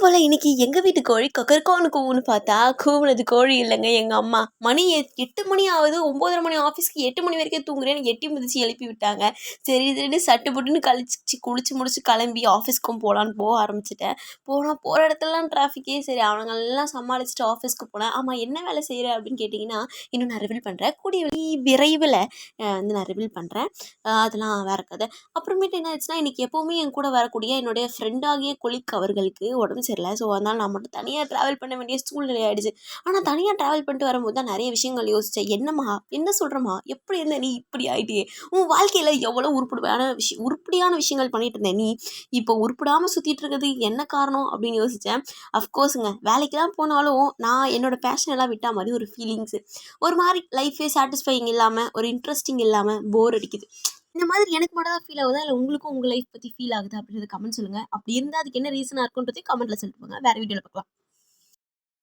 போல இன்னைக்கு எங்க வீட்டு கோழி கொக்கரக்கோன்னு கூவுன்னு பார்த்தா, கூவுனது கோழி இல்லங்க எங்க அம்மா. மணி 8 மணி ஆகுது. 9:30 மணி ஆஃபீஸ்க்கு 8 மணி வரைக்கும் தூங்குறேன்னு எட்டி மிதிச்சு எழுப்பி விட்டாங்க. சரி இதுன்னு சட்டு புட்டுன்னு குளிச்சு முடிச்சு கிளம்பி ஆஃபீஸ்க்கும் போலான்னு போக ஆரம்பிச்சுட்டேன். போற இடத்துலலாம் டிராஃபிக்கே. சரி அவனுங்களெல்லாம் சமாளிச்சுட்டு ஆஃபீஸ்க்கு போனேன். ஆமா என்ன வேலை செய்ற அப்படின்னு கேட்டிங்கன்னா, இன்னும் நான் ரிவீல் பண்றேன். கூடிய விரைவில நான் ரிவீல் பண்றேன். அதெல்லாம் வேற கதை. அப்புறமேட்டு என்ன ஆச்சுன்னா, இன்னைக்கு எப்பவுமே என் கூட வரக்கூடிய என்னுடைய ஃப்ரெண்டாகிய கொலிக் அவர்களுக்கு உடம்பு சரியில்ல. ஸோ அதனால நான் மட்டும் தனியா ட்ராவல் பண்ண வேண்டிய சூழ்நிலை ஆயிடுச்சு. ஆனா தனியா ட்ராவல் பண்ணிட்டு வரும்போது தான் நெறைய விஷயங்கள் யோசிச்சேன். என்னம்மா? என்ன சொல்றம்மா? எப்படி இருந்த நீ இப்படி ஆயிட்டியே? உன் வாழ்க்கையில எவ்வளோ உருப்படியான விஷயங்கள் பண்ணிட்டு இருந்த நீ, இப்போ உருப்படாம சுத்திட்டு இருக்கிறது என்ன காரணம்? அப்படின்னு யோசிச்சேன். அஃப்கோர்ஸுங்க வேலைக்கெல்லாம் போனாலும் நான் என்னோட பேஷன் எல்லாம் விட்டா மாரி ஒரு ஃபீலிங்ஸு. ஒரு மாரி லைஃபே சாட்டிஸ்ஃபையிங் இல்லாம, ஒரு இன்ட்ரெஸ்டிங் இல்லாம போர் அடிக்குது. இந்த மாதிரி எனக்கு மட்டும் தான் ஃபீல் ஆகுதா? இல்ல உங்களுக்கும் உங்க லைஃப் பத்தி ஃபீல் ஆகுதா? அப்படின்றத கமெண்ட் சொல்லுங்க. அப்படி இருந்தா அதுக்கு என்ன ரீசனா இருக்குன்றதையும் கமெண்ட்ல சொல்லிட்டு போங்க. வேற வீடியோல பார்க்கலாம்.